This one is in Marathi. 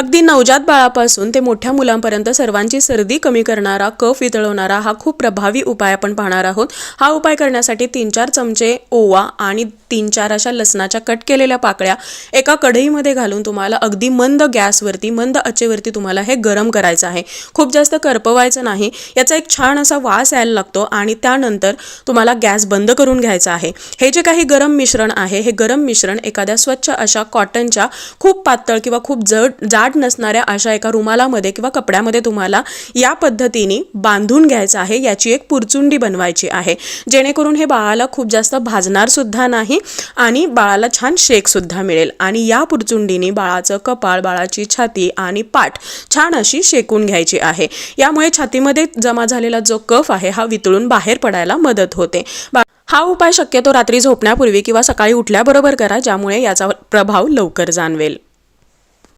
अगदी नवजात बाळापासून ते मोठ्या मुलांपर्यंत सर्वांची सर्दी कमी करणारा, कफ वितळवणारा हा खूप प्रभावी उपाय आपण पाहणार आहोत। हा उपाय करण्यासाठी 3-4 चमचे ओवा आणि 3-4 अशा लसणाच्या कट केलेल्या पाकळ्या एका कढईमध्ये घालून तुम्हाला अगदी मंद गॅसवरती, मंद आचेवरती तुम्हाला हे गरम करायचं आहे। खूप जास्त करपवायचं नाही, याचा एक छान असा वास यायला लागतो आणि त्यानंतर तुम्हाला गॅस बंद करून घ्यायचा आहे। हे जे काही गरम मिश्रण आहे, हे गरम मिश्रण एखाद्या स्वच्छ अशा कॉटनच्या खूप पातळ किंवा खूप जाड नसणाऱ्या अशा एका रुमालामध्ये किंवा कपड्यामध्ये तुम्हाला या पद्धतीने बांधून घ्यायचं आहे। याची एक पुरचुंडी बनवायची आहे, जेणेकरून हे बाळाला खूप जास्त भाजणार सुद्धा नाही आणि बाळाला छान शेक सुद्धा मिळेल। आणि या पुरचुंडीने बाळाचं कपाळ, बाळाची छाती आणि पाठ छान अशी शेकून घ्यायची आहे। यामुळे छातीमध्ये जमा झालेला जो कफ आहे हा वितळून बाहेर पडायला मदत होते। हा उपाय शक्यतो रात्री झोपण्यापूर्वी किंवा सकाळी उठल्याबरोबर करा, ज्यामुळे याचा प्रभाव लवकर जाणवेल।